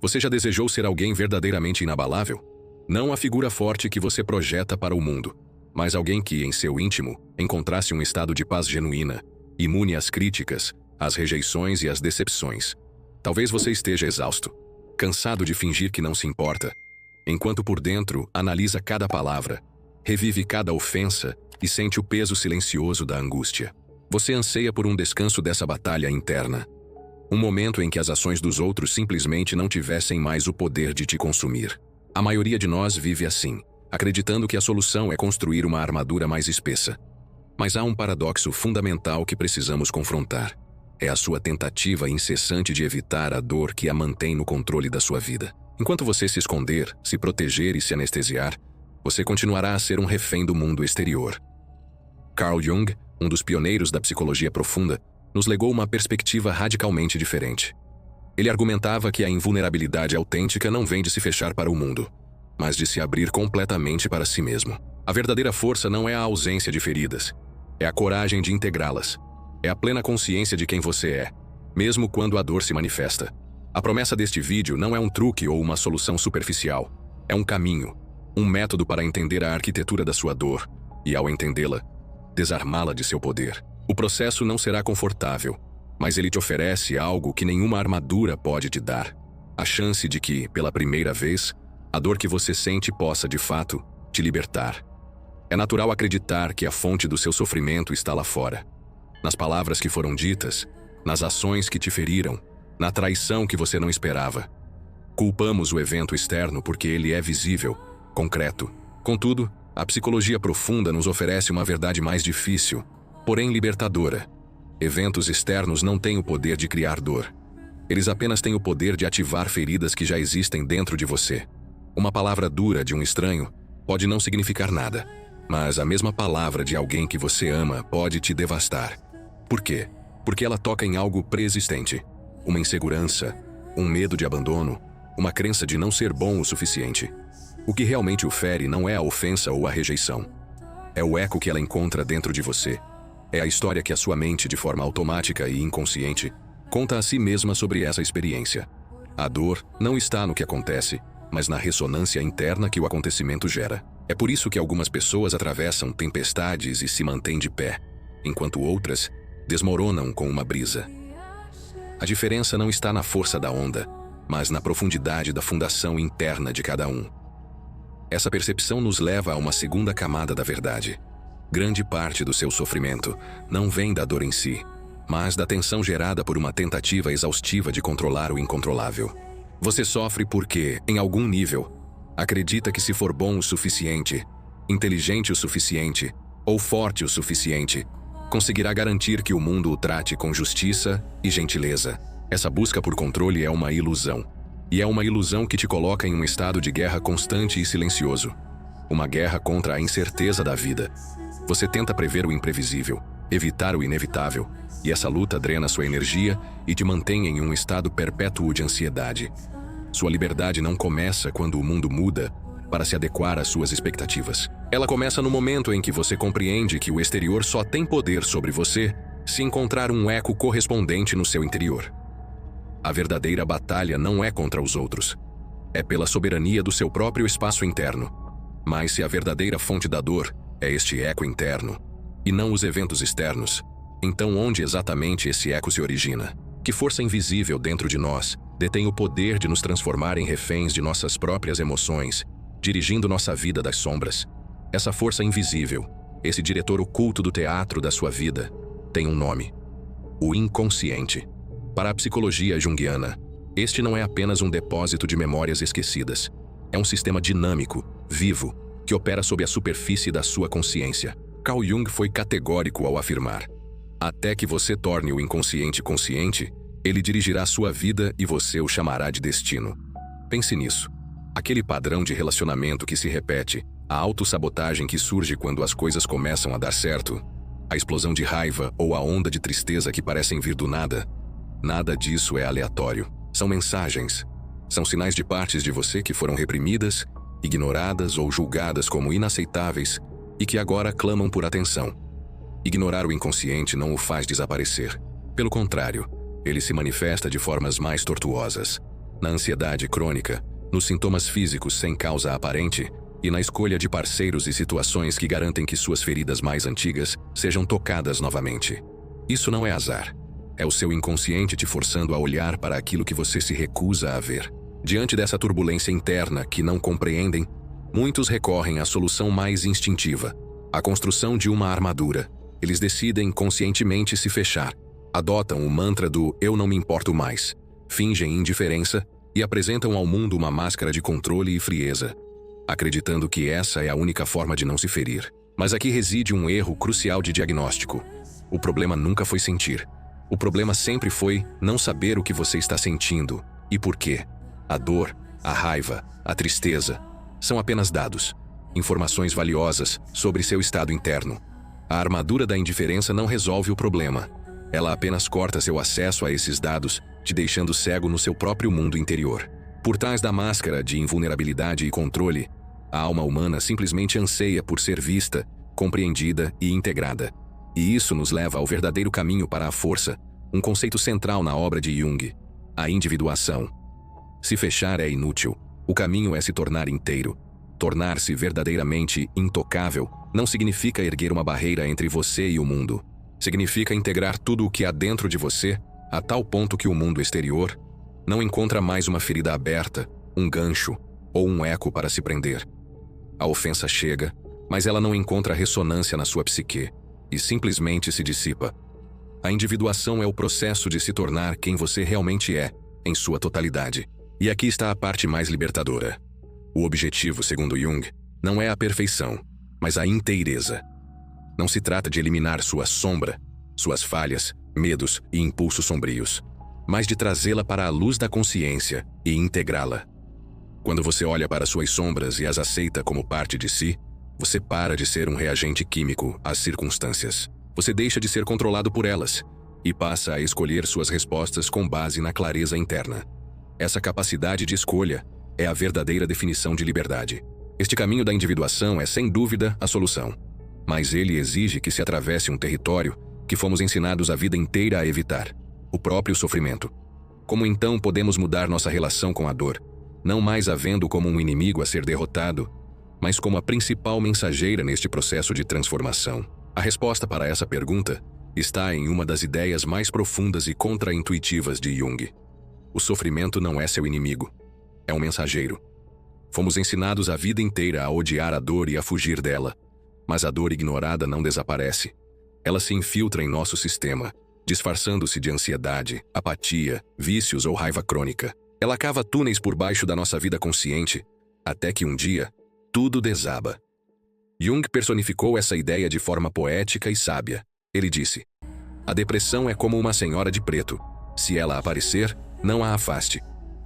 Você já desejou ser alguém verdadeiramente inabalável? Não a figura forte que você projeta para o mundo, mas alguém que, em seu íntimo, encontrasse um estado de paz genuína, imune às críticas, às rejeições e às decepções. Talvez você esteja exausto, cansado de fingir que não se importa, enquanto por dentro analisa cada palavra, revive cada ofensa e sente o peso silencioso da angústia. Você anseia por um descanso dessa batalha interna. Um momento em que as ações dos outros simplesmente não tivessem mais o poder de te consumir. A maioria de nós vive assim, acreditando que a solução é construir uma armadura mais espessa. Mas há um paradoxo fundamental que precisamos confrontar. É a sua tentativa incessante de evitar a dor que a mantém no controle da sua vida. Enquanto você se esconder, se proteger e se anestesiar, você continuará a ser um refém do mundo exterior. Carl Jung, um dos pioneiros da psicologia profunda, nos legou uma perspectiva radicalmente diferente. Ele argumentava que a invulnerabilidade autêntica não vem de se fechar para o mundo, mas de se abrir completamente para si mesmo. A verdadeira força não é a ausência de feridas, é a coragem de integrá-las. É a plena consciência de quem você é, mesmo quando a dor se manifesta. A promessa deste vídeo não é um truque ou uma solução superficial. É um caminho, um método para entender a arquitetura da sua dor e, ao entendê-la, desarmá-la de seu poder. O processo não será confortável, mas ele te oferece algo que nenhuma armadura pode te dar. A chance de que, pela primeira vez, a dor que você sente possa, de fato, te libertar. É natural acreditar que a fonte do seu sofrimento está lá fora. Nas palavras que foram ditas, nas ações que te feriram, na traição que você não esperava. Culpamos o evento externo porque ele é visível, concreto. Contudo, a psicologia profunda nos oferece uma verdade mais difícil, porém libertadora. Eventos externos não têm o poder de criar dor. Eles apenas têm o poder de ativar feridas que já existem dentro de você. Uma palavra dura de um estranho pode não significar nada, mas a mesma palavra de alguém que você ama pode te devastar. Por quê? Porque ela toca em algo pré-existente. Uma insegurança, um medo de abandono, uma crença de não ser bom o suficiente. O que realmente o fere não é a ofensa ou a rejeição. É o eco que ela encontra dentro de você. É a história que a sua mente, de forma automática e inconsciente, conta a si mesma sobre essa experiência. A dor não está no que acontece, mas na ressonância interna que o acontecimento gera. É por isso que algumas pessoas atravessam tempestades e se mantêm de pé, enquanto outras desmoronam com uma brisa. A diferença não está na força da onda, mas na profundidade da fundação interna de cada um. Essa percepção nos leva a uma segunda camada da verdade. Grande parte do seu sofrimento não vem da dor em si, mas da tensão gerada por uma tentativa exaustiva de controlar o incontrolável. Você sofre porque, em algum nível, acredita que se for bom o suficiente, inteligente o suficiente ou forte o suficiente, conseguirá garantir que o mundo o trate com justiça e gentileza. Essa busca por controle é uma ilusão. E é uma ilusão que te coloca em um estado de guerra constante e silencioso. Uma guerra contra a incerteza da vida. Você tenta prever o imprevisível, evitar o inevitável, e essa luta drena sua energia e te mantém em um estado perpétuo de ansiedade. Sua liberdade não começa quando o mundo muda para se adequar às suas expectativas. Ela começa no momento em que você compreende que o exterior só tem poder sobre você se encontrar um eco correspondente no seu interior. A verdadeira batalha não é contra os outros. É pela soberania do seu próprio espaço interno. Mas se a verdadeira fonte da dor é este eco interno, e não os eventos externos, então onde exatamente esse eco se origina? Que força invisível dentro de nós detém o poder de nos transformar em reféns de nossas próprias emoções, dirigindo nossa vida das sombras? Essa força invisível, esse diretor oculto do teatro da sua vida, tem um nome: o inconsciente. Para a psicologia junguiana, este não é apenas um depósito de memórias esquecidas. É um sistema dinâmico, vivo, que opera sob a superfície da sua consciência. Carl Jung foi categórico ao afirmar: até que você torne o inconsciente consciente, ele dirigirá sua vida e você o chamará de destino. Pense nisso. Aquele padrão de relacionamento que se repete, a autossabotagem que surge quando as coisas começam a dar certo, a explosão de raiva ou a onda de tristeza que parecem vir do nada, nada disso é aleatório. São mensagens. São sinais de partes de você que foram reprimidas, ignoradas ou julgadas como inaceitáveis e que agora clamam por atenção. Ignorar o inconsciente não o faz desaparecer. Pelo contrário, ele se manifesta de formas mais tortuosas. Na ansiedade crônica, nos sintomas físicos sem causa aparente e na escolha de parceiros e situações que garantem que suas feridas mais antigas sejam tocadas novamente. Isso não é azar. É o seu inconsciente te forçando a olhar para aquilo que você se recusa a ver. Diante dessa turbulência interna que não compreendem, muitos recorrem à solução mais instintiva, a construção de uma armadura. Eles decidem conscientemente se fechar, adotam o mantra do "eu não me importo mais", fingem indiferença e apresentam ao mundo uma máscara de controle e frieza, acreditando que essa é a única forma de não se ferir. Mas aqui reside um erro crucial de diagnóstico. O problema nunca foi sentir. O problema sempre foi não saber o que você está sentindo e por quê. A dor, a raiva, a tristeza são apenas dados, informações valiosas sobre seu estado interno. A armadura da indiferença não resolve o problema. Ela apenas corta seu acesso a esses dados, te deixando cego no seu próprio mundo interior. Por trás da máscara de invulnerabilidade e controle, a alma humana simplesmente anseia por ser vista, compreendida e integrada. E isso nos leva ao verdadeiro caminho para a força, um conceito central na obra de Jung: a individuação. Se fechar é inútil. O caminho é se tornar inteiro. Tornar-se verdadeiramente intocável não significa erguer uma barreira entre você e o mundo. Significa integrar tudo o que há dentro de você, a tal ponto que o mundo exterior não encontra mais uma ferida aberta, um gancho ou um eco para se prender. A ofensa chega, mas ela não encontra ressonância na sua psique e simplesmente se dissipa. A individuação é o processo de se tornar quem você realmente é, em sua totalidade. E aqui está a parte mais libertadora. O objetivo, segundo Jung, não é a perfeição, mas a inteireza. Não se trata de eliminar sua sombra, suas falhas, medos e impulsos sombrios, mas de trazê-la para a luz da consciência e integrá-la. Quando você olha para suas sombras e as aceita como parte de si, você para de ser um reagente químico às circunstâncias. Você deixa de ser controlado por elas e passa a escolher suas respostas com base na clareza interna. Essa capacidade de escolha é a verdadeira definição de liberdade. Este caminho da individuação é, sem dúvida, a solução. Mas ele exige que se atravesse um território que fomos ensinados a vida inteira a evitar: o próprio sofrimento. Como então podemos mudar nossa relação com a dor, não mais a vendo como um inimigo a ser derrotado, mas como a principal mensageira neste processo de transformação? A resposta para essa pergunta está em uma das ideias mais profundas e contraintuitivas de Jung. O sofrimento não é seu inimigo, é um mensageiro. Fomos ensinados a vida inteira a odiar a dor e a fugir dela, mas a dor ignorada não desaparece. Ela se infiltra em nosso sistema, disfarçando-se de ansiedade, apatia, vícios ou raiva crônica. Ela cava túneis por baixo da nossa vida consciente, até que um dia, tudo desaba. Jung personificou essa ideia de forma poética e sábia. Ele disse: "A depressão é como uma senhora de preto. Se ela aparecer, não a afaste.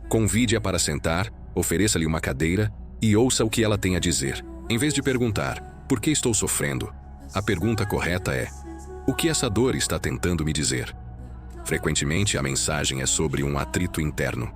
Convide-a para sentar, ofereça-lhe uma cadeira e ouça o que ela tem a dizer. Em vez de perguntar, por que estou sofrendo? A pergunta correta é, o que essa dor está tentando me dizer?" Frequentemente, a mensagem é sobre um atrito interno.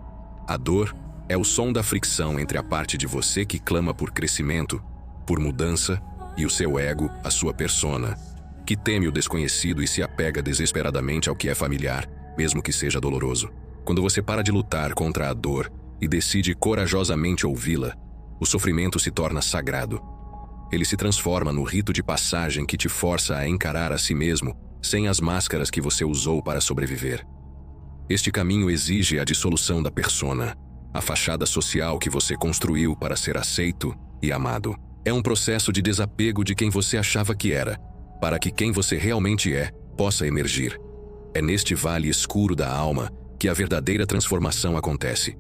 A dor é o som da fricção entre a parte de você que clama por crescimento, por mudança, e o seu ego, a sua persona, que teme o desconhecido e se apega desesperadamente ao que é familiar, mesmo que seja doloroso. Quando você para de lutar contra a dor e decide corajosamente ouvi-la, o sofrimento se torna sagrado. Ele se transforma no rito de passagem que te força a encarar a si mesmo sem as máscaras que você usou para sobreviver. Este caminho exige a dissolução da persona, a fachada social que você construiu para ser aceito e amado. É um processo de desapego de quem você achava que era, para que quem você realmente é possa emergir. É neste vale escuro da alma que a verdadeira transformação acontece.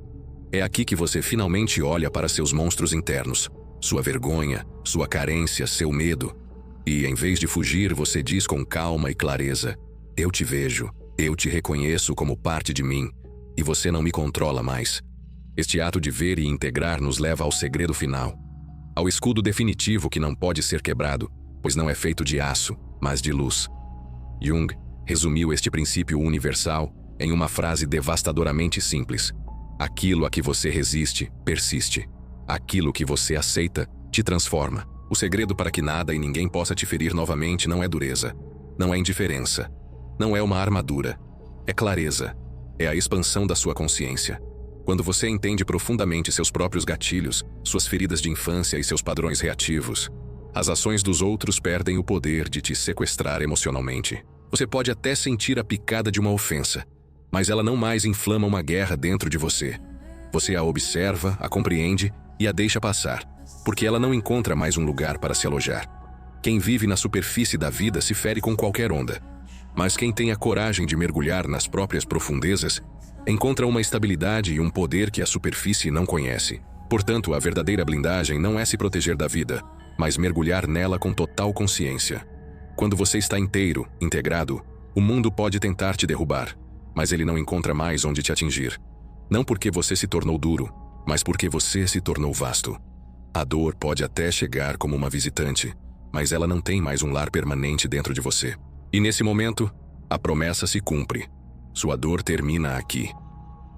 É aqui que você finalmente olha para seus monstros internos, sua vergonha, sua carência, seu medo. E, em vez de fugir, você diz com calma e clareza: "Eu te vejo, eu te reconheço como parte de mim, e você não me controla mais." Este ato de ver e integrar nos leva ao segredo final, ao escudo definitivo que não pode ser quebrado, pois não é feito de aço, mas de luz. Jung resumiu este princípio universal em uma frase devastadoramente simples: aquilo a que você resiste, persiste. Aquilo que você aceita, te transforma. O segredo para que nada e ninguém possa te ferir novamente não é dureza, não é indiferença, não é uma armadura, é clareza. É a expansão da sua consciência. Quando você entende profundamente seus próprios gatilhos, suas feridas de infância e seus padrões reativos, as ações dos outros perdem o poder de te sequestrar emocionalmente. Você pode até sentir a picada de uma ofensa, mas ela não mais inflama uma guerra dentro de você. Você a observa, a compreende e a deixa passar, porque ela não encontra mais um lugar para se alojar. Quem vive na superfície da vida se fere com qualquer onda, mas quem tem a coragem de mergulhar nas próprias profundezas encontra uma estabilidade e um poder que a superfície não conhece. Portanto, a verdadeira blindagem não é se proteger da vida, mas mergulhar nela com total consciência. Quando você está inteiro, integrado, o mundo pode tentar te derrubar, mas ele não encontra mais onde te atingir. Não porque você se tornou duro, mas porque você se tornou vasto. A dor pode até chegar como uma visitante, mas ela não tem mais um lar permanente dentro de você. E nesse momento, a promessa se cumpre. Sua dor termina aqui.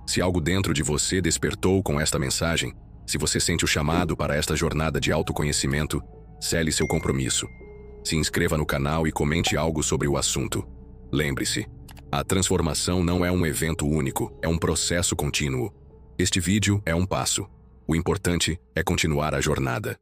Se algo dentro de você despertou com esta mensagem, se você sente o chamado para esta jornada de autoconhecimento, cele seu compromisso. Se inscreva no canal e comente algo sobre o assunto. Lembre-se, a transformação não é um evento único, é um processo contínuo. Este vídeo é um passo. O importante é continuar a jornada.